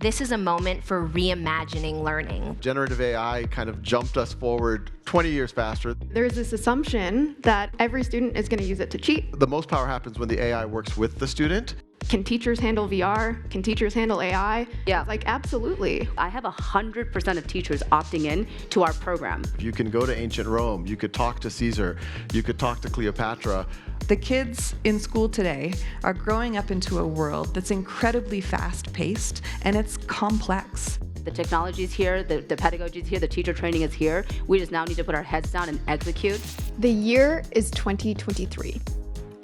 this is a moment for reimagining learning. Generative AI kind of jumped us forward 20 years faster. There's this assumption that every student is going to use it to cheat. The most power happens when the AI works with the student. Can teachers handle VR? Can teachers handle AI? Yeah. Like, absolutely. I have 100% of teachers opting in to our program. You can go to ancient Rome, you could talk to Caesar, you could talk to Cleopatra. The kids in school today are growing up into a world that's incredibly fast-paced and it's complex. The technology is here, the pedagogy is here, the teacher training is here. We just now need to put our heads down and execute. The year is 2023.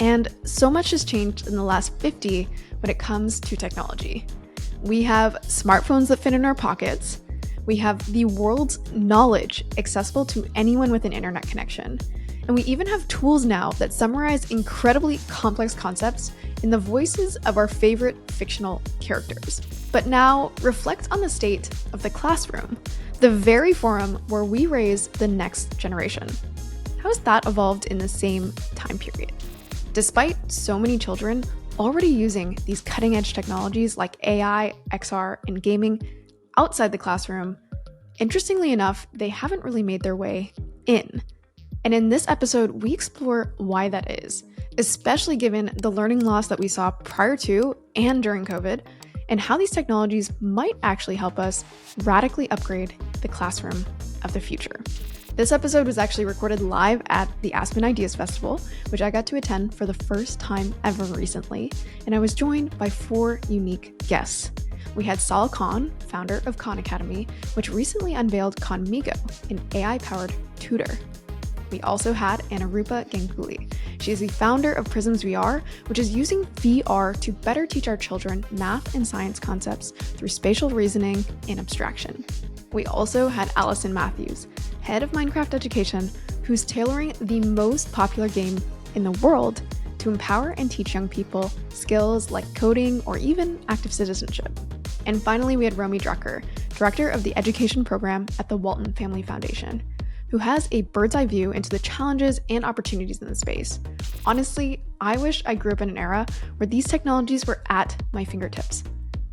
And so much has changed in the last 50 when it comes to technology. We have smartphones that fit in our pockets. We have the world's knowledge accessible to anyone with an internet connection. And we even have tools now that summarize incredibly complex concepts in the voices of our favorite fictional characters. But now, reflect on the state of the classroom, the very forum where we raise the next generation. How has that evolved in the same time period? Despite so many children already using these cutting-edge technologies like AI, XR, and gaming outside the classroom, interestingly enough, they haven't really made their way in. And in this episode, we explore why that is, especially given the learning loss that we saw prior to and during COVID, and how these technologies might actually help us radically upgrade the classroom of the future. This episode was actually recorded live at the Aspen Ideas Festival, which I got to attend for the first time ever recently, and I was joined by 4 unique guests. We had Sal Khan, founder of Khan Academy, which recently unveiled Khanmigo, an AI-powered tutor. We also had Anurupa Ganguly. She is the founder of PrismsVR, which is using VR to better teach our children math and science concepts through spatial reasoning and abstraction. We also had Allison Matthews, head of Minecraft Education, who's tailoring the most popular game in the world to empower and teach young people skills like coding or even active citizenship. And finally, we had Romy Drucker, director of the education program at the Walton Family Foundation, who has a bird's eye view into the challenges and opportunities in the space. Honestly, I wish I grew up in an era where these technologies were at my fingertips.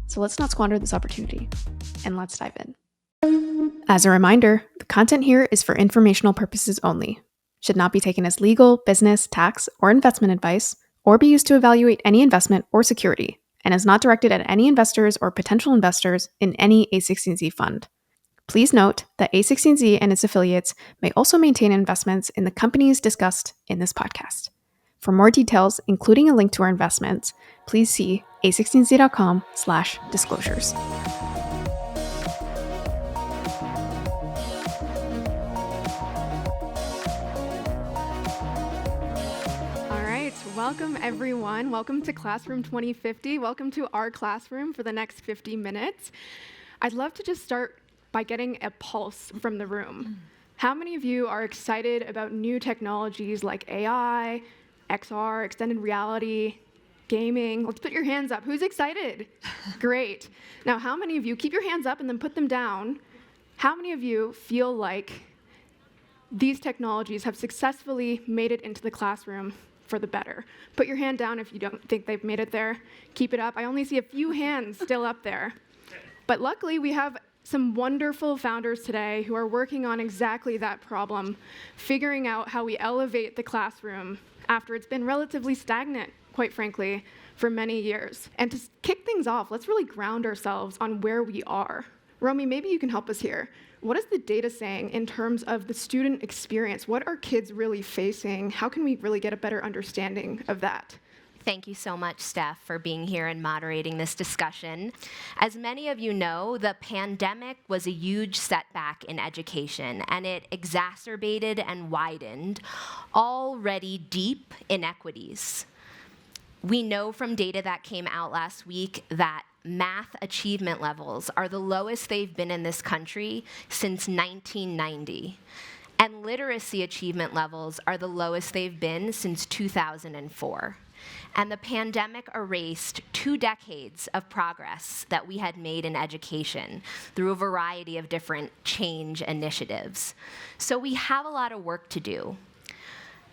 So let's not squander this opportunity, and let's dive in. As a reminder, the content here is for informational purposes only, should not be taken as legal, business, tax, or investment advice, or be used to evaluate any investment or security, and is not directed at any investors or potential investors in any A16Z fund. Please note that A16Z and its affiliates may also maintain investments in the companies discussed in this podcast. For more details, including a link to our investments, please see a16z.com/disclosures. All right, welcome everyone. Welcome to Classroom 2050. Welcome to our classroom for the next 50 minutes. I'd love to just start by getting a pulse from the room. How many of you are excited about new technologies like AI, XR, extended reality, gaming? Let's put your hands up. Who's excited? Great. Now, how many of you, keep your hands up and then put them down. How many of you feel like these technologies have successfully made it into the classroom for the better? Put your hand down if you don't think they've made it there. Keep it up. I only see a few hands still up there. But luckily, we have some wonderful founders today who are working on exactly that problem, figuring out how we elevate the classroom after it's been relatively stagnant, quite frankly, for many years. And to kick things off, let's really ground ourselves on where we are. Romy, maybe you can help us here. What is the data saying in terms of the student experience? What are kids really facing? How can we really get a better understanding of that? Thank you so much, Steph, for being here and moderating this discussion. As many of you know, the pandemic was a huge setback in education, and it exacerbated and widened already deep inequities. We know from data that came out last week that math achievement levels are the lowest they've been in this country since 1990. And literacy achievement levels are the lowest they've been since 2004. And the pandemic erased 2 decades of progress that we had made in education through a variety of different change initiatives. So we have a lot of work to do.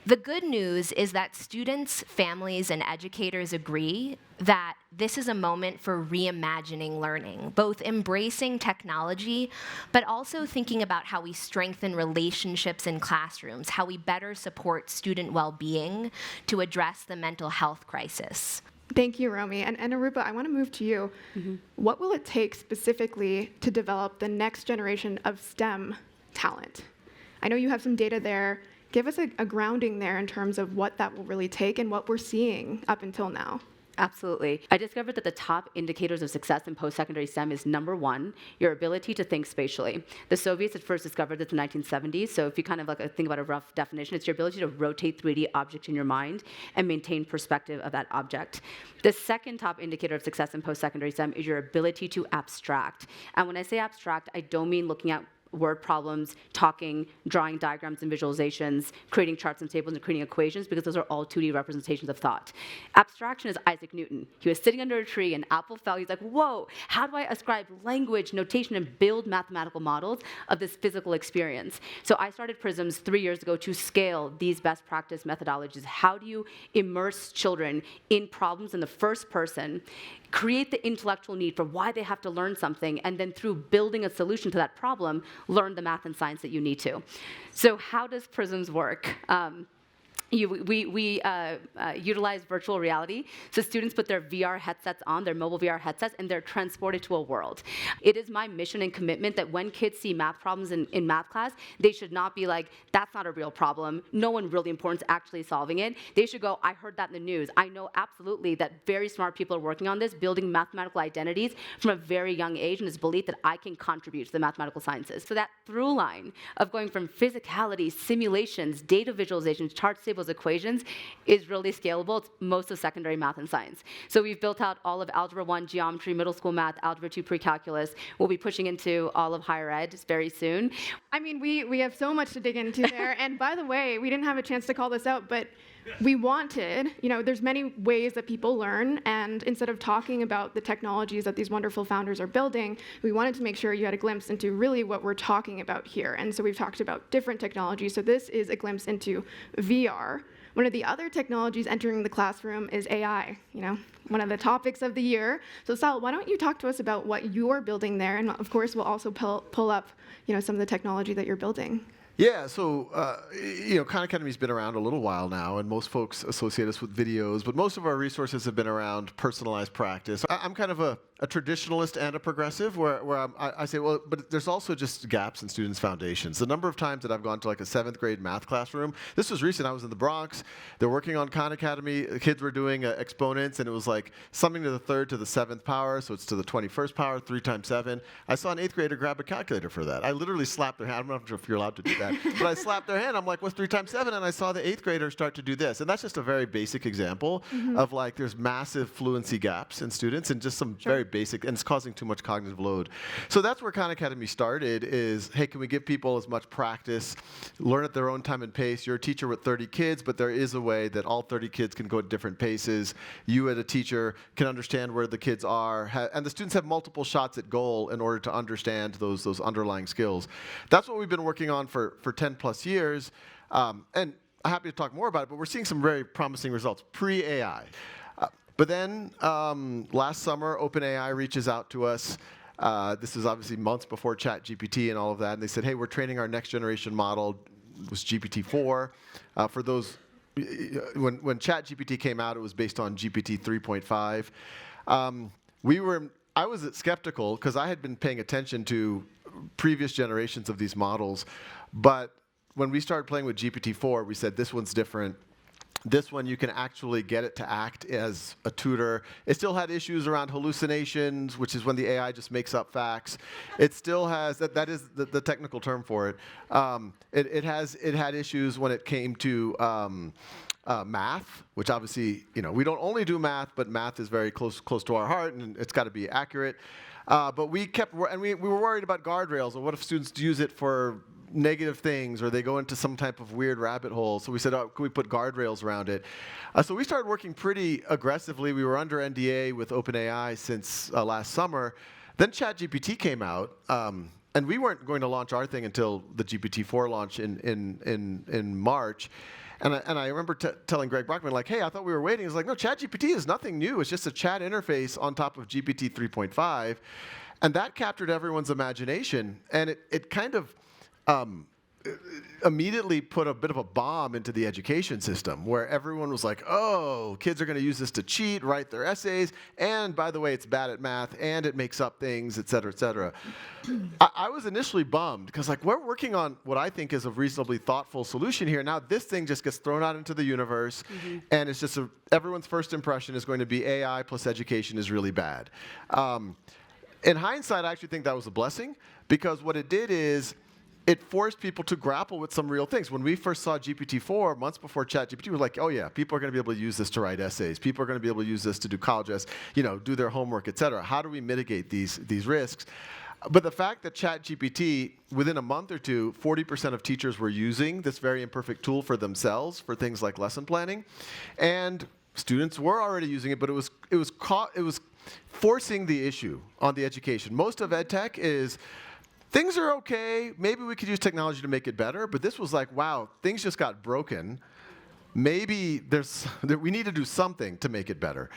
The good news is that students, families, and educators agree that this is a moment for reimagining learning, both embracing technology, but also thinking about how we strengthen relationships in classrooms, how we better support student well-being to address the mental health crisis. Thank you, Romy. And Arupa, I want to move to you. What will it take specifically to develop the next generation of STEM talent? I know you have some data there. Give us a grounding there in terms of what that will really take and what we're seeing up until now. Absolutely. I discovered that the top indicators of success in post-secondary STEM is number one, your ability to think spatially. The Soviets had first discovered this in the 1970s, so if you kind of like think about a rough definition, it's your ability to rotate 3D objects in your mind and maintain perspective of that object. The second top indicator of success in post-secondary STEM is your ability to abstract. And when I say abstract, I don't mean looking at word problems, talking, drawing diagrams and visualizations, creating charts and tables, and creating equations, because those are all 2D representations of thought. Abstraction is Isaac Newton. He was sitting under a tree, an apple fell. He's like, whoa, how do I ascribe language, notation, and build mathematical models of this physical experience? So I started Prisms 3 years ago to scale these best practice methodologies. How do you immerse children in problems in the first person, create the intellectual need for why they have to learn something, and then through building a solution to that problem, learn the math and science that you need to. So how does Prisms work? We utilize virtual reality. So students put their VR headsets on, their mobile VR headsets, and they're transported to a world. It is my mission and commitment that when kids see math problems in math class, they should not be like, that's not a real problem. No one really important is actually solving it. They should go, I heard that in the news. I know absolutely that very smart people are working on this, building mathematical identities from a very young age, and this belief that I can contribute to the mathematical sciences. So that through line of going from physicality, simulations, data visualizations, charts, tables, equations is really scalable. It's most of secondary math and science. So we've built out all of Algebra 1 geometry, middle school math, Algebra 2 pre-calculus. We'll be pushing into all of higher ed very soon. I mean, we have so much to dig into there. And by the way, we didn't have a chance to call this out, but we wanted, there's many ways that people learn, and instead of talking about the technologies that these wonderful founders are building, we wanted to make sure you had a glimpse into really what we're talking about here. And so we've talked about different technologies. So this is a glimpse into VR. One of the other technologies entering the classroom is AI, one of the topics of the year. So Sal, why don't you talk to us about what you're building there? And of course, we'll also pull up, some of the technology that you're building. Yeah, so, Khan Academy's been around a little while now, and most folks associate us with videos, but most of our resources have been around personalized practice. I'm kind of a traditionalist and a progressive, where I say, well, but there's also just gaps in students' foundations. The number of times that I've gone to like a 7th grade math classroom, this was recent, I was in the Bronx, they're working on Khan Academy, the kids were doing exponents, and it was like something to the 3rd to the 7th power, so it's to the 21st power, 3 times 7. I saw an 8th grader grab a calculator for that. I literally slapped their hand, I'm not sure if you're allowed to do that. But I slapped their hand. I'm like, what's 3 times 7? And I saw the 8th graders start to do this. And that's just a very basic example of like there's massive fluency gaps in students and just some very basic, and it's causing too much cognitive load. So that's where Khan Academy started is, hey, can we give people as much practice, learn at their own time and pace? You're a teacher with 30 kids, but there is a way that all 30 kids can go at different paces. You as a teacher can understand where the kids are. And the students have multiple shots at goal in order to understand those underlying skills. That's what we've been working on for 10 plus years, and I'm happy to talk more about it, but we're seeing some very promising results pre-AI. But then last summer, OpenAI reaches out to us. This is obviously months before ChatGPT and all of that, and they said, hey, we're training our next generation model. It was GPT-4. For those, when ChatGPT came out, it was based on GPT 3.5. I was skeptical because I had been paying attention to previous generations of these models, but when we started playing with GPT-4, we said this one's different. This one, you can actually get it to act as a tutor. It still had issues around hallucinations, which is when the AI just makes up facts. It still has, that is the technical term for it. It had issues when it came to math, which obviously, we don't only do math, but math is very close to our heart, and it's got to be accurate. But we were worried about guardrails, or what if students use it for negative things, or they go into some type of weird rabbit hole. So we said, can we put guardrails around it? So we started working pretty aggressively. We were under NDA with OpenAI since last summer. Then ChatGPT came out, and we weren't going to launch our thing until the GPT-4 launch in March. And I remember telling Greg Brockman, like, hey, I thought we were waiting. He's like, no, ChatGPT is nothing new. It's just a chat interface on top of GPT 3.5. And that captured everyone's imagination. And it kind of immediately put a bit of a bomb into the education system, where everyone was like, oh, kids are going to use this to cheat, write their essays, and by the way, it's bad at math, and it makes up things, et cetera, et cetera. I was initially bummed, because like, we're working on what I think is a reasonably thoughtful solution here. Now this thing just gets thrown out into the universe, and it's just everyone's first impression is going to be AI plus education is really bad. In hindsight, I actually think that was a blessing, because what it did is it forced people to grapple with some real things. When we first saw GPT-4, months before ChatGPT, we were like, oh yeah, people are going to be able to use this to write essays. People are going to be able to use this to do college essays, do their homework, et cetera. How do we mitigate these risks? But the fact that ChatGPT, within a month or two, 40% of teachers were using this very imperfect tool for themselves for things like lesson planning, and students were already using it, but it was forcing the issue on the education. Most of ed tech is, things are okay, maybe we could use technology to make it better, but this was like, wow, things just got broken. Maybe we need to do something to make it better.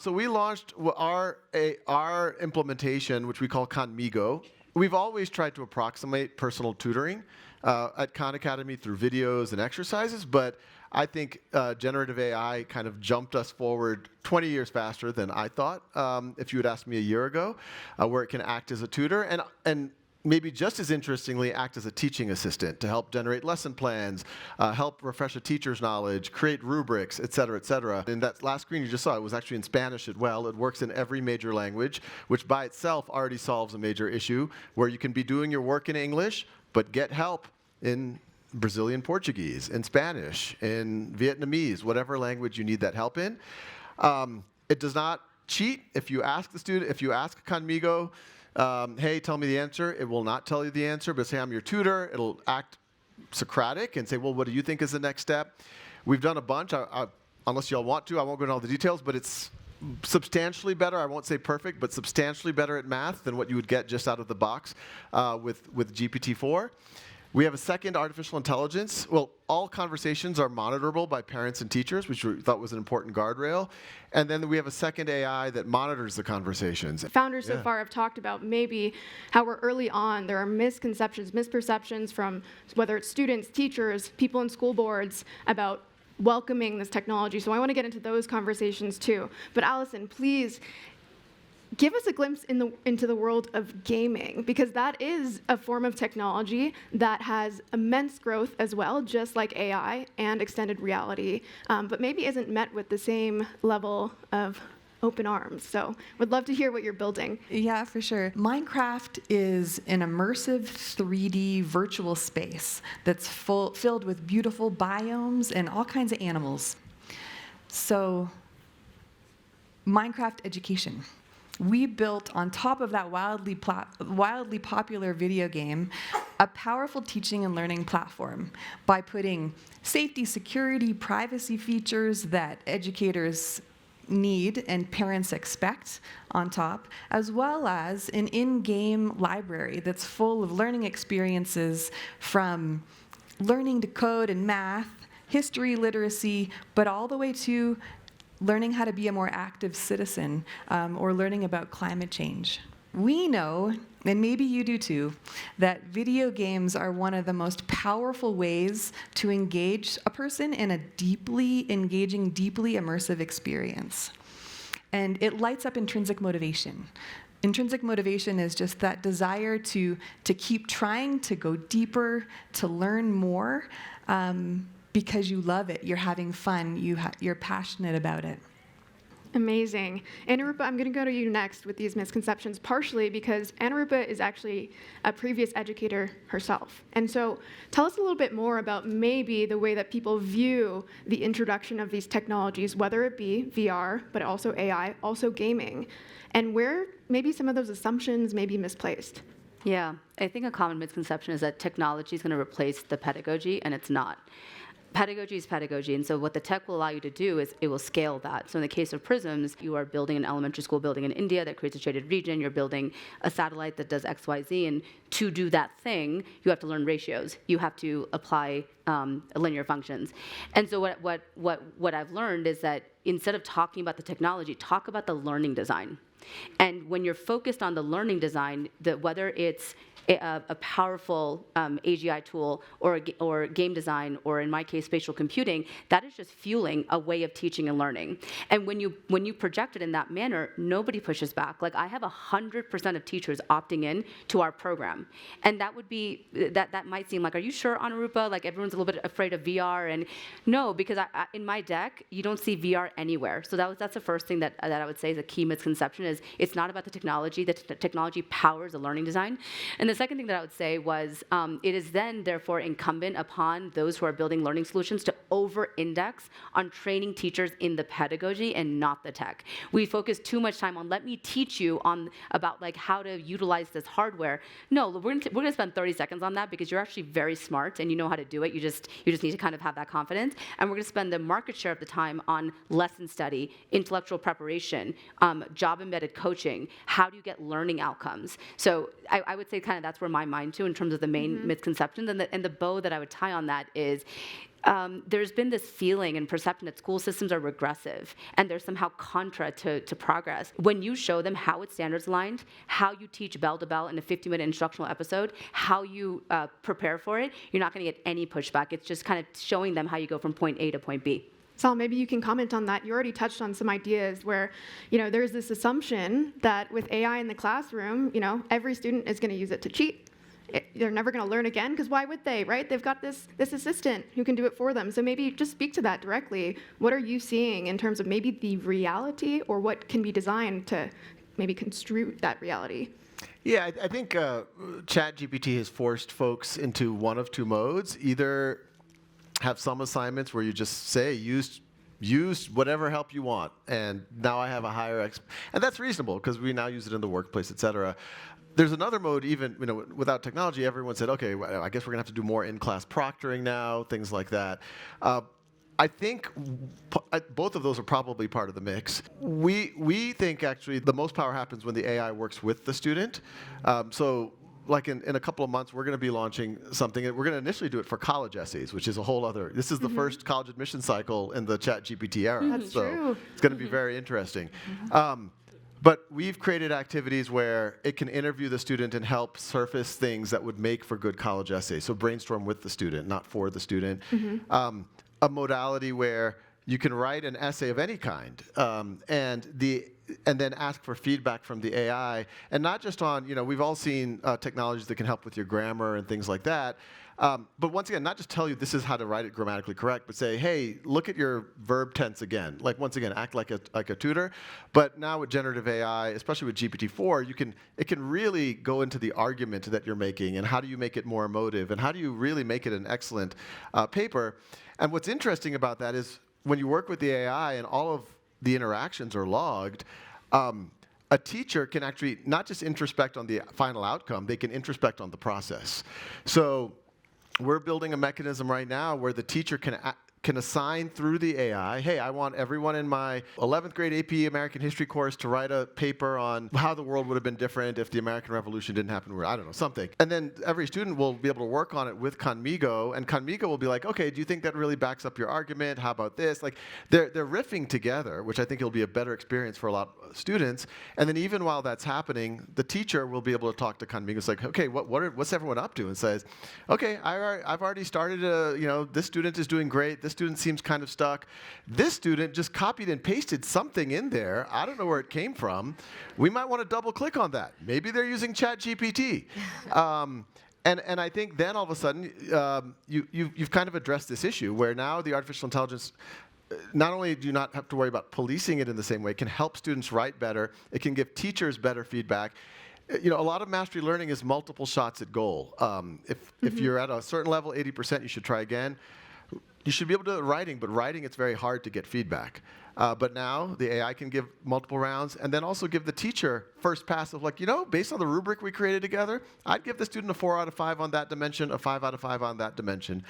So we launched our implementation, which we call Conmigo. We've always tried to approximate personal tutoring at Khan Academy through videos and exercises, but I think generative AI kind of jumped us forward 20 years faster than I thought, if you had asked me a year ago, where it can act as a tutor, and maybe just as interestingly, act as a teaching assistant to help generate lesson plans, help refresh a teacher's knowledge, create rubrics, et cetera, et cetera. And that last screen you just saw, it was actually in Spanish as well. It works in every major language, which by itself already solves a major issue, where you can be doing your work in English, but get help in Brazilian Portuguese, in Spanish, in Vietnamese, whatever language you need that help in. It does not cheat. If you ask the student, if you ask Conmigo, hey, tell me the answer, it will not tell you the answer, but say I'm your tutor, it'll act Socratic and say, well, what do you think is the next step? We've done a bunch. Unless y'all want to, I won't go into all the details, but it's substantially better, I won't say perfect, but substantially better at math than what you would get just out of the box with GPT-4. We have a second artificial intelligence. Well, all conversations are monitorable by parents and teachers, which we thought was an important guardrail. And then we have a second AI that monitors the conversations. Founders so far have talked about maybe how we're early on. There are misconceptions, misperceptions from whether it's students, teachers, people in school boards about welcoming this technology. So I want to get into those conversations too. But Allison, please, give us a glimpse into the world of gaming, because that is a form of technology that has immense growth as well, just like AI and extended reality, but maybe isn't met with the same level of open arms. So would love to hear what you're building. Yeah, for sure. Minecraft is an immersive 3D virtual space that's filled with beautiful biomes and all kinds of animals. So, Minecraft education. We built, on top of that wildly popular video game, a powerful teaching and learning platform by putting safety, security, privacy features that educators need and parents expect on top, as well as an in-game library that's full of learning experiences, from learning to code and math, history, literacy, but all the way to learning how to be a more active citizen, or learning about climate change. We know, and maybe you do too, that video games are one of the most powerful ways to engage a person in a deeply engaging, deeply immersive experience. And it lights up intrinsic motivation. Intrinsic motivation is just that desire to keep trying, to go deeper, to learn more, because you love it, you're having fun, you're passionate about it. Amazing. Anurupa, I'm going to go to you next with these misconceptions, partially because Anurupa is actually a previous educator herself. And so tell us a little bit more about maybe the way that people view the introduction of these technologies, whether it be VR, but also AI, also gaming, and where maybe some of those assumptions may be misplaced. Yeah, I think a common misconception is that technology is going to replace the pedagogy, and it's not. Pedagogy is pedagogy, and so what the tech will allow you to do is it will scale that. So in the case of Prisms, you are building an elementary school building in India that creates a shaded region, you're building a satellite that does X, Y, Z, and to do that thing, you have to learn ratios. You have to apply linear functions. And so what I've learned is that instead of talking about the technology, talk about the learning design. And when you're focused on the learning design, whether it's a powerful AGI tool or game design, or in my case, spatial computing, that is just fueling a way of teaching and learning. And when you project it in that manner, nobody pushes back. Like, I have 100% of teachers opting in to our program. And that would be, that might seem like, are you sure, Anurupa? Like, everyone's a little bit afraid of VR. And no, because in my deck, you don't see VR anywhere. So that's the first thing that I would say is a key misconception, is it's not about the technology. The technology powers the learning design. And the second thing that I would say was it is then therefore incumbent upon those who are building learning solutions to over-index on training teachers in the pedagogy and not the tech. We focus too much time on, let me teach you about like how to utilize this hardware. No, we're gonna spend 30 seconds on that because you're actually very smart and you know how to do it. You just need to kind of have that confidence. And we're gonna spend the market share of the time on lesson study, intellectual preparation, job-embedded coaching. How do you get learning outcomes? So I would say kind of that's where my mind to in terms of the main misconceptions. And the bow that I would tie on that is there's been this feeling and perception that school systems are regressive and they're somehow contra to progress. When you show them how it's standards aligned, how you teach bell to bell in a 50-minute instructional episode, how you prepare for it, you're not going to get any pushback. It's just kind of showing them how you go from point A to point B. Sal, maybe you can comment on that. You already touched on some ideas where, there's this assumption that with AI in the classroom, every student is going to use it to cheat. They're never going to learn again, because why would they, right? They've got this assistant who can do it for them. So maybe just speak to that directly. What are you seeing in terms of maybe the reality, or what can be designed to maybe construe that reality? Yeah, I think ChatGPT has forced folks into one of two modes. Either have some assignments where you just say, use whatever help you want, and now I have a higher and that's reasonable because we now use it in the workplace, et cetera. There's another mode, even without technology. Everyone said, okay, well, I guess we're gonna have to do more in-class proctoring now, things like that. I think both of those are probably part of the mix. We think actually the most power happens when the AI works with the student. So like in a couple of months, we're going to be launching something. We're going to initially do it for college essays, which is a whole other. This is the first college admission cycle in the ChatGPT era. That's so true. It's going to be very interesting. But we've created activities where it can interview the student and help surface things that would make for good college essays. So brainstorm with the student, not for the student. A modality where you can write an essay of any kind, and then ask for feedback from the AI, and not just on, we've all seen technologies that can help with your grammar and things like that. But once again, not just tell you this is how to write it grammatically correct, but say, hey, look at your verb tense again. Like, once again, act like a tutor. But now with generative AI, especially with GPT-4, it can really go into the argument that you're making, and how do you make it more emotive, and how do you really make it an excellent paper. And what's interesting about that is when you work with the AI and all of the interactions are logged, a teacher can actually not just introspect on the final outcome, they can introspect on the process. So we're building a mechanism right now where the teacher can assign through the AI, hey, I want everyone in my 11th grade AP American History course to write a paper on how the world would have been different if the American Revolution didn't happen, or I don't know, something. And then every student will be able to work on it with Conmigo, and Conmigo will be like, okay, do you think that really backs up your argument? How about this? Like, they're riffing together, which I think will be a better experience for a lot of students. And then even while that's happening, the teacher will be able to talk to Conmigo. It's like, okay, what's everyone up to? And says, okay, I've already started, this student is doing great. This student seems kind of stuck. This student just copied and pasted something in there. I don't know where it came from. We might want to double click on that. Maybe they're using ChatGPT. And I think then all of a sudden, you've kind of addressed this issue where now the artificial intelligence, not only do you not have to worry about policing it in the same way, it can help students write better. It can give teachers better feedback. A lot of mastery learning is multiple shots at goal. If you're at a certain level, 80%, you should try again. You should be able to do writing, but writing, it's very hard to get feedback. But now the AI can give multiple rounds and then also give the teacher first pass of like, based on the rubric we created together, I'd give the student a 4 out of 5 on that dimension, a 5 out of 5 on that dimension.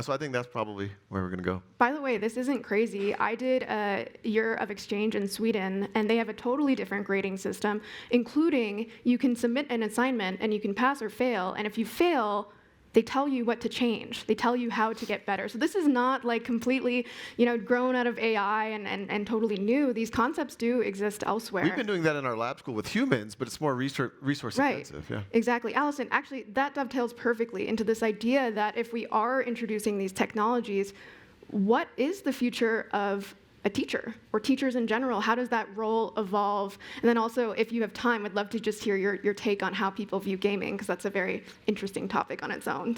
So I think that's probably where we're going to go. By the way, this isn't crazy. I did a year of exchange in Sweden, and they have a totally different grading system, including you can submit an assignment and you can pass or fail, and if you fail, they tell you what to change. They tell you how to get better. So this is not like completely, grown out of AI and totally new. These concepts do exist elsewhere. We've been doing that in our lab school with humans, but it's more resource intensive. Yeah. Exactly. Allison, actually, that dovetails perfectly into this idea that if we are introducing these technologies, what is the future of a teacher or teachers in general? How does that role evolve? And then also, if you have time, I'd love to just hear your take on how people view gaming, because that's a very interesting topic on its own.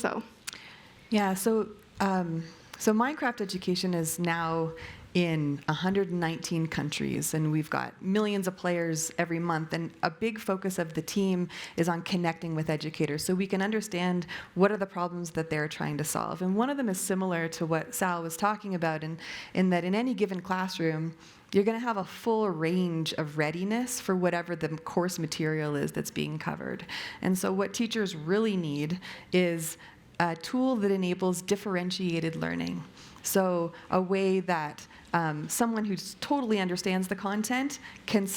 Yeah, so Minecraft education is now in 119 countries, and we've got millions of players every month, and a big focus of the team is on connecting with educators so we can understand what are the problems that they're trying to solve. And one of them is similar to what Sal was talking about, in that in any given classroom, you're going to have a full range of readiness for whatever the course material is that's being covered. And so what teachers really need is a tool that enables differentiated learning. So a way that someone who totally understands the content can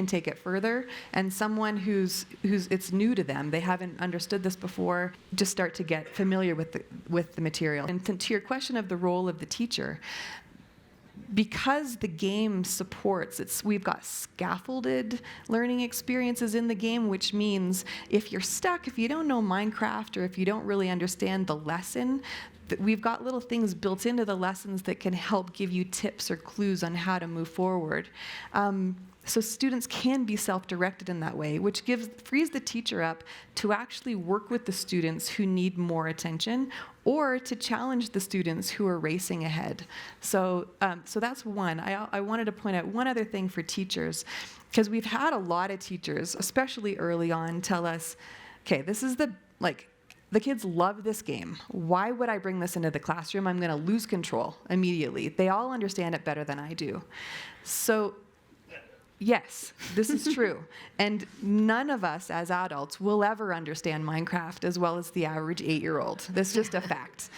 take it further, and someone who's it's new to them, they haven't understood this before, just start to get familiar with the material. And to your question of the role of the teacher, because the game supports, we've got scaffolded learning experiences in the game, which means if you're stuck, if you don't know Minecraft, or if you don't really understand the lesson, we've got little things built into the lessons that can help give you tips or clues on how to move forward. So students can be self-directed in that way, which frees the teacher up to actually work with the students who need more attention, or to challenge the students who are racing ahead. So that's one. I wanted to point out one other thing for teachers, because we've had a lot of teachers, especially early on, tell us, okay, this is the kids love this game. Why would I bring this into the classroom? I'm going to lose control immediately. They all understand it better than I do. So yes, this is true. And none of us as adults will ever understand Minecraft as well as the average 8-year-old. That's just a fact.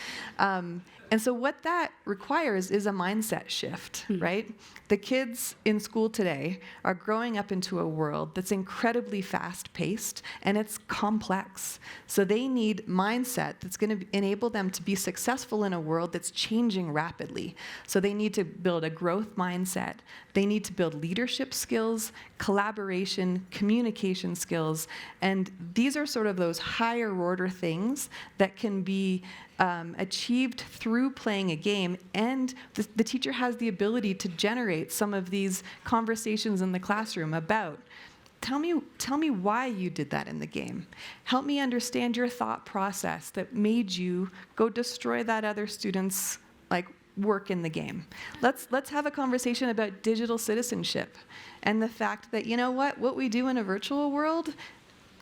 And so what that requires is a mindset shift, right? The kids in school today are growing up into a world that's incredibly fast-paced, and it's complex. So they need mindset that's going to enable them to be successful in a world that's changing rapidly. So they need to build a growth mindset. They need to build leadership skills, collaboration, communication skills, and these are sort of those higher order things that can be achieved through playing a game, and the teacher has the ability to generate some of these conversations in the classroom about, tell me why you did that in the game. Help me understand your thought process that made you go destroy that other student's work in the game. Let's have a conversation about digital citizenship and the fact that, what we do in a virtual world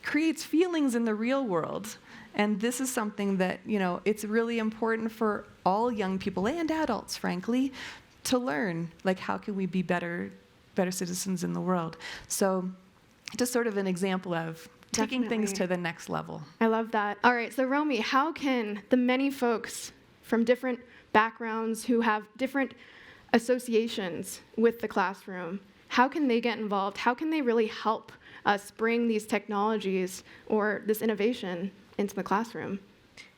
creates feelings in the real world. And this is something that, it's really important for all young people and adults, frankly, to learn, how can we be better citizens in the world. So just sort of an example of taking things to the next level. I love that. All right, so Romy, how can the many folks from different backgrounds who have different associations with the classroom, how can they get involved? How can they really help us bring these technologies or this innovation into the classroom?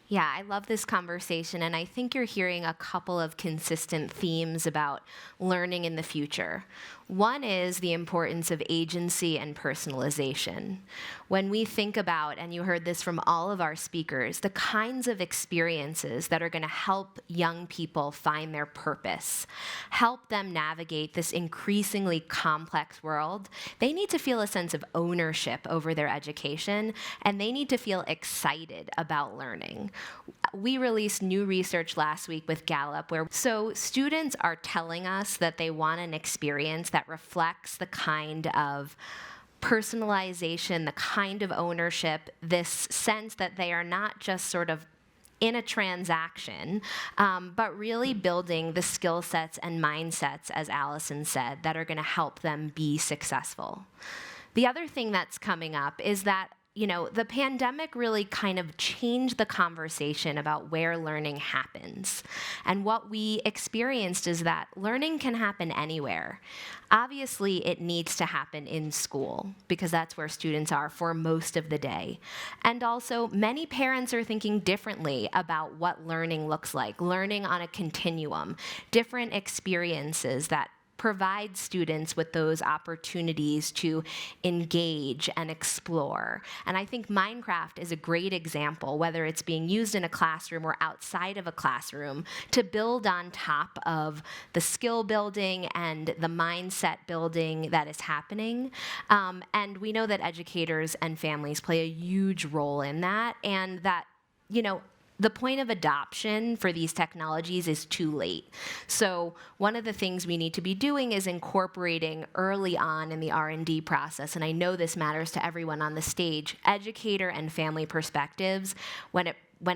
Yeah, I love this conversation, and I think you're hearing a couple of consistent themes about learning in the future. One is the importance of agency and personalization. When we think about, and you heard this from all of our speakers, the kinds of experiences that are going to help young people find their purpose, help them navigate this increasingly complex world, they need to feel a sense of ownership over their education, and they need to feel excited about learning. We released new research last week with Gallup, so students are telling us that they want an experience that reflects the kind of personalization, the kind of ownership, this sense that they are not just sort of in a transaction, but really building the skill sets and mindsets, as Allison said, that are going to help them be successful. The other thing that's coming up is that the pandemic really kind of changed the conversation about where learning happens. And what we experienced is that learning can happen anywhere. Obviously, it needs to happen in school because that's where students are for most of the day. And also, many parents are thinking differently about what learning looks like, learning on a continuum, different experiences that provide students with those opportunities to engage and explore. And I think Minecraft is a great example, whether it's being used in a classroom or outside of a classroom, to build on top of the skill building and the mindset building that is happening. And we know that educators and families play a huge role in that, and that, the point of adoption for these technologies is too late. So one of the things we need to be doing is incorporating early on in the R&D process, and I know this matters to everyone on the stage, educator and family perspectives when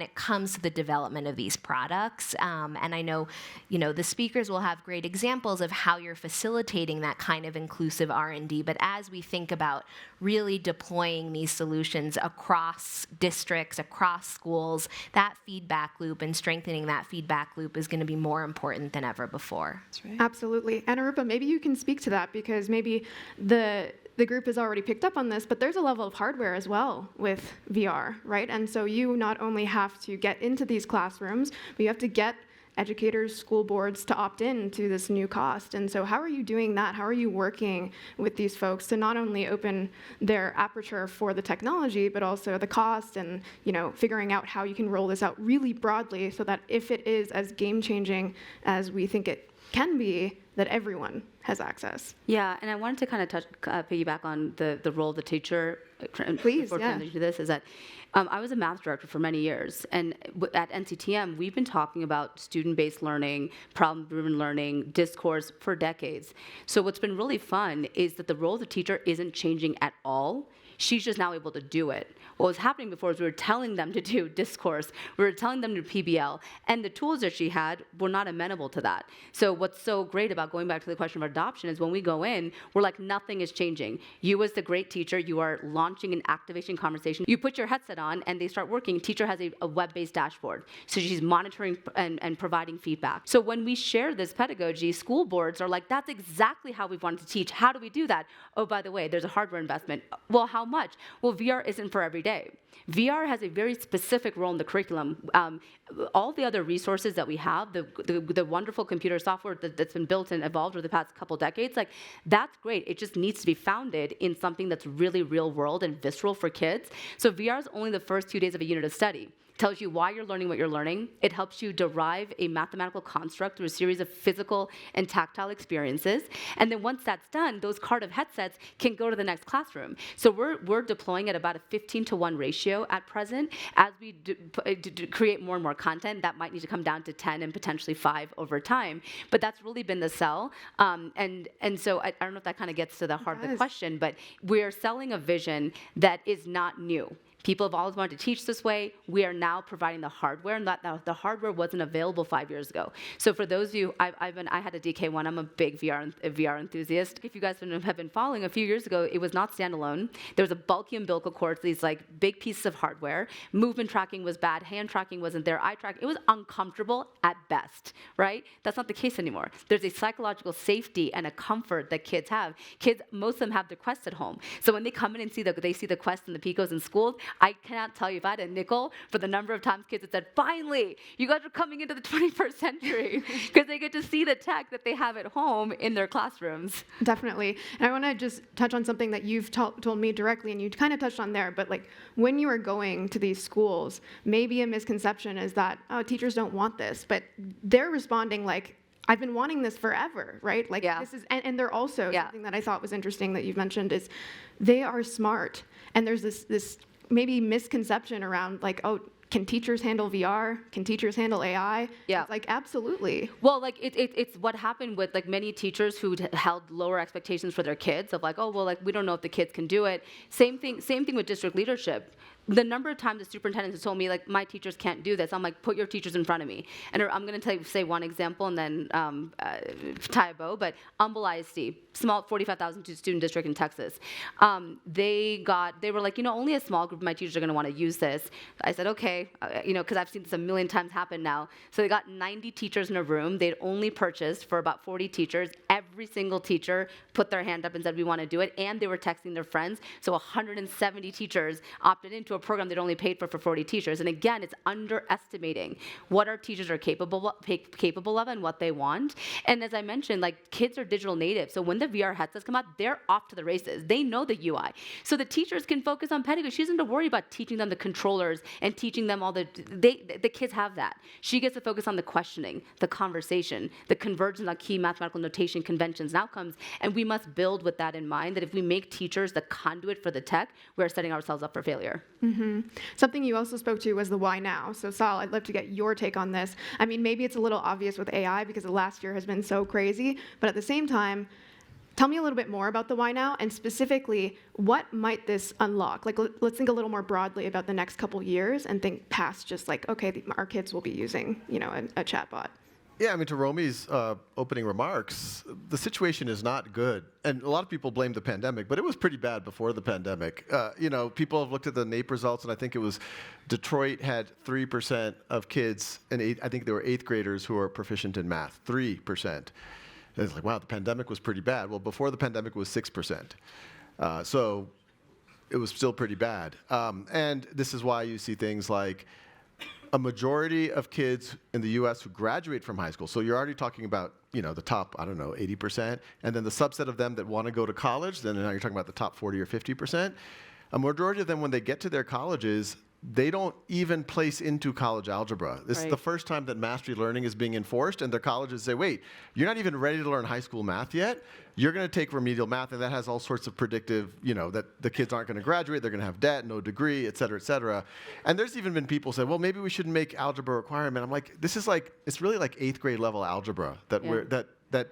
it comes to the development of these products. And I know, the speakers will have great examples of how you're facilitating that kind of inclusive R&D, but as we think about really deploying these solutions across districts, across schools, that feedback loop and strengthening that feedback loop is going to be more important than ever before. That's right. Absolutely. And Arupa, maybe you can speak to that, because maybe the group has already picked up on this, but there's a level of hardware as well with VR, right? And so you not only have to get into these classrooms, but you have to get educators, school boards to opt in to this new cost. And so how are you doing that? How are you working with these folks to not only open their aperture for the technology, but also the cost and, figuring out how you can roll this out really broadly so that if it is as game-changing as we think it can be, that everyone has access. Yeah, and I wanted to kind of piggyback on the role of the teacher. Please, before yeah. transitioning to this, is that I was a math director for many years, and at NCTM, we've been talking about student-based learning, problem-driven learning, discourse for decades. So what's been really fun is that the role of the teacher isn't changing at all. She's just now able to do it. What was happening before is we were telling them to do discourse, we were telling them to do PBL, and the tools that she had were not amenable to that. So what's so great about going back to the question of adoption is when we go in, we're like, nothing is changing. You as the great teacher, you are launching an activation conversation. You put your headset on and they start working. Teacher has a web-based dashboard. So she's monitoring and providing feedback. So when we share this pedagogy, school boards are like, that's exactly how we wanted to teach. How do we do that? Oh, by the way, there's a hardware investment. Well, how much? Well, VR isn't for every day. VR has a very specific role in the curriculum. All the other resources that we have, the wonderful computer software that's been built and evolved over the past couple decades, that's great. It just needs to be founded in something that's really real world and visceral for kids. So VR is only the first 2 days of a unit of study. Tells you why you're learning what you're learning. It helps you derive a mathematical construct through a series of physical and tactile experiences. And then once that's done, those Cardiff headsets can go to the next classroom. So we're deploying at about a 15-to-1 ratio at present. As we create more and more content, that might need to come down to 10 and potentially 5 over time. But that's really been the sell. And so I don't know if that kind of gets to the heart of the question, but we're selling a vision that is not new. People have always wanted to teach this way. We are now providing the hardware, and the hardware wasn't available 5 years ago. So for those of you, I had a DK1. I'm a big VR enthusiast. If you guys have been following, a few years ago, it was not standalone. There was a bulky umbilical cord, these big pieces of hardware. Movement tracking was bad. Hand tracking wasn't there. Eye tracking, it was uncomfortable at best, right? That's not the case anymore. There's a psychological safety and a comfort that kids have. Kids, most of them have the Quest at home. So when they come in and they see the Quest and the Picos in schools, I cannot tell you if I had a nickel for the number of times kids have said, finally, you guys are coming into the 21st century, because they get to see the tech that they have at home in their classrooms. Definitely. And I want to just touch on something that you've told me directly, and you kind of touched on there, but when you are going to these schools, maybe a misconception is that, oh, teachers don't want this, but they're responding like, I've been wanting this forever, right? This is, and they're also, something that I thought was interesting that you've mentioned is they are smart. And there's this maybe misconception around oh, can teachers handle VR? Can teachers handle AI? Yeah. It's like, absolutely. Well, like it's what happened with like many teachers who held lower expectations for their kids of like, oh well, like we don't know if the kids can do it. Same thing with district leadership. The number of times the superintendent has told me like my teachers can't do this, I'm like, put your teachers in front of me. And I'm going to say one example and then tie a bow. But Humble ISD, small 45,000 student district in Texas. They were like, only a small group of my teachers are going to want to use this. I said, okay, because I've seen this a million times happen now. So they got 90 teachers in a room. They'd only purchased for about 40 teachers. Every single teacher put their hand up and said, we want to do it. And they were texting their friends. So 170 teachers opted into a program they'd only paid for 40 teachers. And again, it's underestimating what our teachers are capable of and what they want. And as I mentioned, like kids are digital natives. So when the VR headsets come out, they're off to the races. They know the UI. So the teachers can focus on pedagogy. She doesn't have to worry about teaching them the controllers and teaching them all the kids have that. She gets to focus on the questioning, the conversation, the convergence on key mathematical notation conventions and outcomes. And we must build with that in mind, that if we make teachers the conduit for the tech, we're setting ourselves up for failure. Mm-hmm. Something you also spoke to was the why now. So Sal, I'd love to get your take on this. I mean, maybe it's a little obvious with AI because the last year has been so crazy, but at the same time, tell me a little bit more about the why now, and specifically, what might this unlock? Like, let's think a little more broadly about the next couple years and think past just like, okay, our kids will be using, a chatbot. Yeah, I mean, to Romy's opening remarks, the situation is not good. And a lot of people blame the pandemic, but it was pretty bad before the pandemic. People have looked at the NAEP results, and I think it was Detroit had 3% of kids, I think they were 8th graders who are proficient in math, 3%. And it's like, wow, the pandemic was pretty bad. Well, before the pandemic, it was 6%. So it was still pretty bad. And this is why you see things like a majority of kids in the U.S. who graduate from high school, so you're already talking about, the top, 80%, and then the subset of them that want to go to college, then now you're talking about the top 40 or 50%. A majority of them, when they get to their colleges, they don't even place into college algebra. This is the first time that mastery learning is being enforced, and their colleges say, wait, you're not even ready to learn high school math yet? You're going to take remedial math, and that has all sorts of predictive, that the kids aren't going to graduate, they're going to have debt, no degree, et cetera, et cetera. And there's even been people say, well, maybe we shouldn't make algebra a requirement. I'm like, this is like, it's really like 8th grade level algebra that that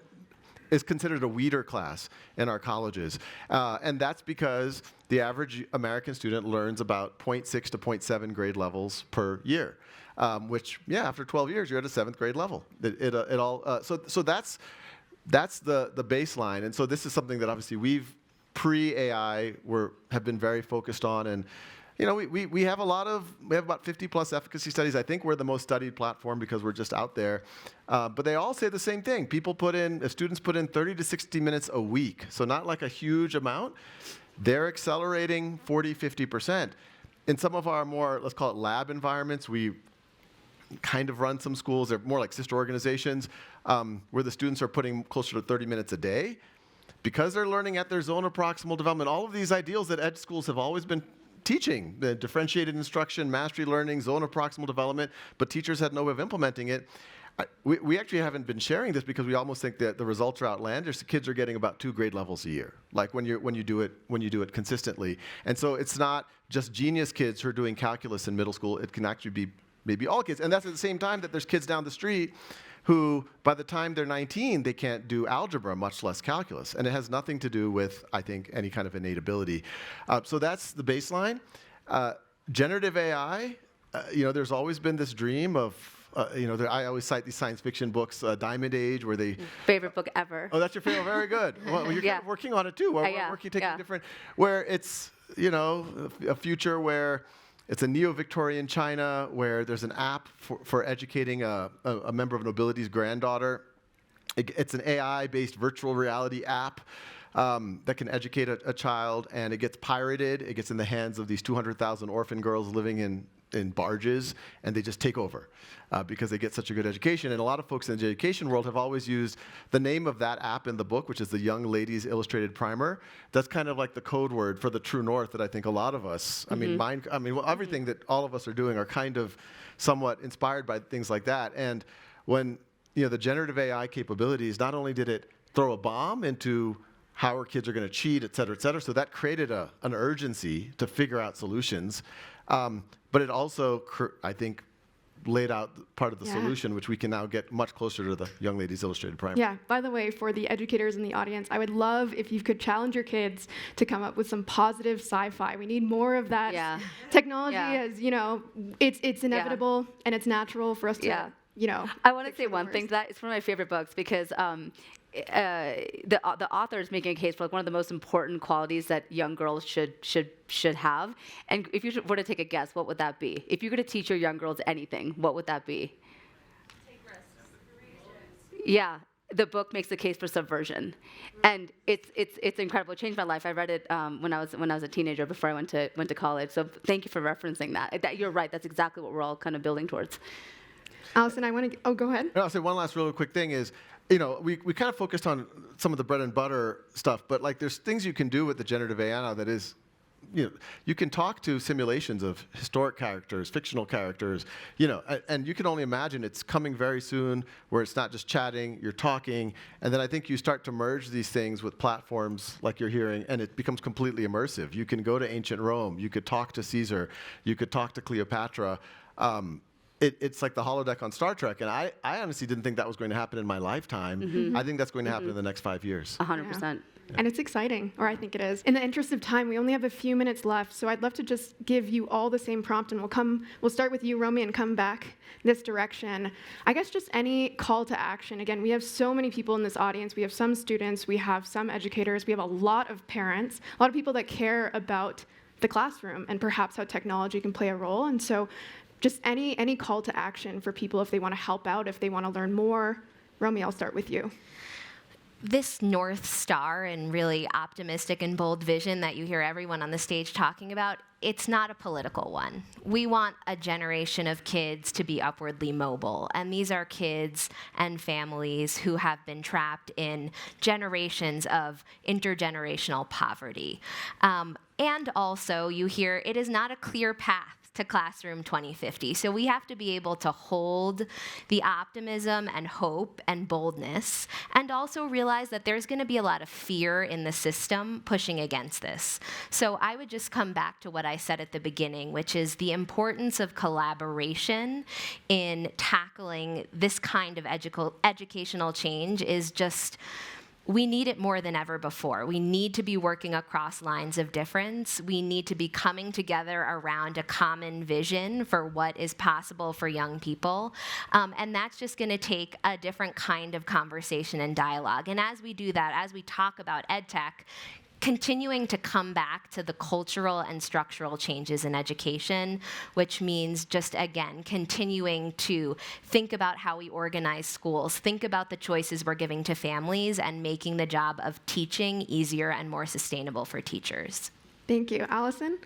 is considered a weeder class in our colleges. And that's because the average American student learns about 0.6 to 0.7 grade levels per year, which, after 12 years, you're at a 7th grade level. So that's the baseline. And so this is something that obviously we've, pre-AI, have been very focused on. And we have about 50 plus efficacy studies. I think we're the most studied platform because we're just out there. But they all say the same thing. Students put in 30 to 60 minutes a week. So not like a huge amount. They're accelerating 40, 50%. In some of our more, let's call it lab environments, we kind of run some schools. They're more like sister organizations where the students are putting closer to 30 minutes a day because they're learning at their zone of proximal development. All of these ideals that ed schools have always been teaching, the differentiated instruction, mastery learning, zone of proximal development, but teachers had no way of implementing it. We actually haven't been sharing this because we almost think that the results are outlandish. The kids are getting about 2 grade levels a year, like when you do it consistently. And so it's not just genius kids who are doing calculus in middle school. It can actually be maybe all kids. And that's at the same time that there's kids down the street who, by the time they're 19, they can't do algebra, much less calculus. And it has nothing to do with, I think, any kind of innate ability. So that's the baseline. Generative AI, there's always been this dream of, I always cite these science fiction books, Diamond Age, where they... Favorite book ever. Oh, that's your favorite? Very good. Well, you're kind of working on it, too. We're working, taking different... Where it's, a future where it's a neo-Victorian China, where there's an app for educating a member of nobility's granddaughter. It's an AI-based virtual reality app that can educate a child, and it gets pirated. It gets in the hands of these 200,000 orphan girls living in barges, and they just take over because they get such a good education. And a lot of folks in the education world have always used the name of that app in the book, which is the Young Ladies Illustrated Primer. That's kind of like the code word for the true north that I think a lot of us, everything that all of us are doing are kind of somewhat inspired by things like that. And when the generative AI capabilities, not only did it throw a bomb into how our kids are going to cheat, et cetera, so that created an urgency to figure out solutions. But it also, I think, laid out part of the Yeah. solution, which we can now get much closer to the Young Ladies Illustrated Primer. Yeah, by the way, for the educators in the audience, I would love if you could challenge your kids to come up with some positive sci-fi. We need more of that. Yeah. Technology, Yeah. as you know, it's inevitable and it's natural for us to, Yeah. you know. I want to say picture the one thing worst. to that. It's one of my favorite books because the author is making a case for like one of the most important qualities that young girls should have. And if you were to take a guess, what would that be? If you were to teach your young girls anything, what would that be? Take risks. Yeah. The book makes the case for subversion, and it's incredible. It changed my life. I read it when I was a teenager before I went to college. So thank you for referencing that. You're right. That's exactly what we're all kind of building towards. Allison, I want to. Oh, go ahead. And I'll say one last really quick thing is, we kind of focused on some of the bread and butter stuff, but like there's things you can do with the generative AI now that is, you can talk to simulations of historic characters, fictional characters, and you can only imagine it's coming very soon where it's not just chatting, you're talking, and then I think you start to merge these things with platforms like you're hearing, and it becomes completely immersive. You can go to ancient Rome, you could talk to Caesar, you could talk to Cleopatra. It's like the holodeck on Star Trek, and I honestly didn't think that was going to happen in my lifetime. I think that's going to happen in the next 5 years. 100%. And it's exciting, or I think it is. In the interest of time, we only have a few minutes left, so I'd love to just give you all the same prompt, and we'll start with you, Romy, and come back this direction. I guess just any call to action. Again, we have so many people in this audience. We have some students, we have some educators, we have a lot of parents, a lot of people that care about the classroom and perhaps how technology can play a role. And so just any call to action for people if they want to help out, if they want to learn more. Romy, I'll start with you. This North Star and really optimistic and bold vision that you hear everyone on the stage talking about, it's not a political one. We want a generation of kids to be upwardly mobile, and these are kids and families who have been trapped in generations of intergenerational poverty. And also, you hear it is not a clear path to Classroom 2050. So we have to be able to hold the optimism and hope and boldness, and also realize that there's going to be a lot of fear in the system pushing against this. So I would just come back to what I said at the beginning, which is the importance of collaboration in tackling this kind of educational change is just, we need it more than ever before. We need to be working across lines of difference. We need to be coming together around a common vision for what is possible for young people. And that's just going to take a different kind of conversation and dialogue. And as we do that, as we talk about EdTech, continuing to come back to the cultural and structural changes in education, which means just, again, continuing to think about how we organize schools, think about the choices we're giving to families, and making the job of teaching easier and more sustainable for teachers. Thank you. Allison?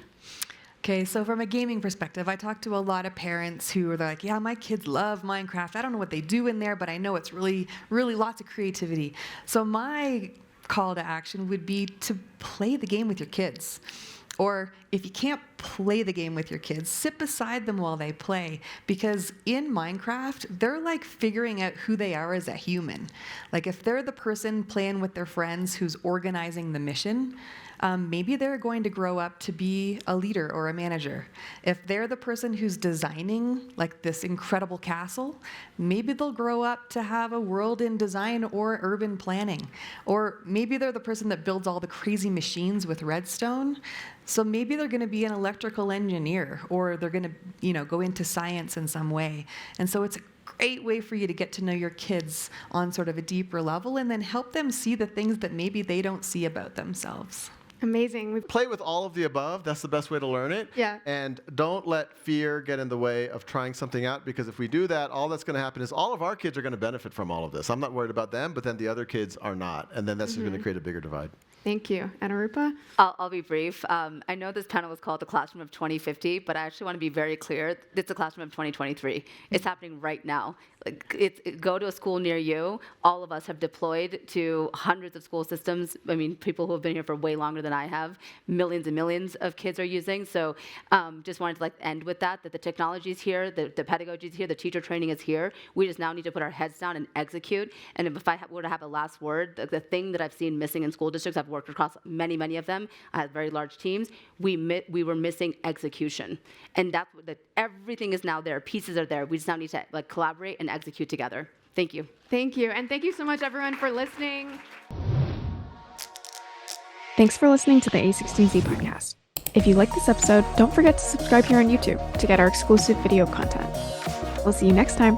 Okay, so from a gaming perspective, I talk to a lot of parents who are like, yeah, my kids love Minecraft. I don't know what they do in there, but I know it's really, really lots of creativity. So my call to action would be to play the game with your kids. Or if you can't play the game with your kids, sit beside them while they play. Because in Minecraft, they're like figuring out who they are as a human. Like if they're the person playing with their friends who's organizing the mission, maybe they're going to grow up to be a leader or a manager. If they're the person who's designing like this incredible castle, maybe they'll grow up to have a world in design or urban planning. Or maybe they're the person that builds all the crazy machines with redstone. So maybe they're going to be an electrical engineer, or they're going to, go into science in some way. And so it's a great way for you to get to know your kids on sort of a deeper level, and then help them see the things that maybe they don't see about themselves. Amazing. Play with all of the above. That's the best way to learn it. Yeah. And don't let fear get in the way of trying something out, because if we do that, all that's going to happen is all of our kids are going to benefit from all of this. I'm not worried about them, but then the other kids are not. And then that's just going to create a bigger divide. Thank you. Anarupa? I'll be brief. I know this panel was called the Classroom of 2050, but I actually want to be very clear. It's the Classroom of 2023. It's happening right now. Go to a school near you. All of us have deployed to hundreds of school systems. I mean, people who have been here for way longer than I have. Millions and millions of kids are using. So just wanted to end with that the technology is here, the pedagogy is here, the teacher training is here. We just now need to put our heads down and execute. And if I were to have a last word, the thing that I've seen missing in school districts, I've worked across many of them. I had very large teams. We were missing execution. And that's what everything is now there. Pieces are there. We just now need to like collaborate and execute together. Thank you. Thank you. And thank you so much, everyone, for listening. Thanks for listening to the A16Z podcast. If you like this episode, don't forget to subscribe here on YouTube to get our exclusive video content. We'll see you next time.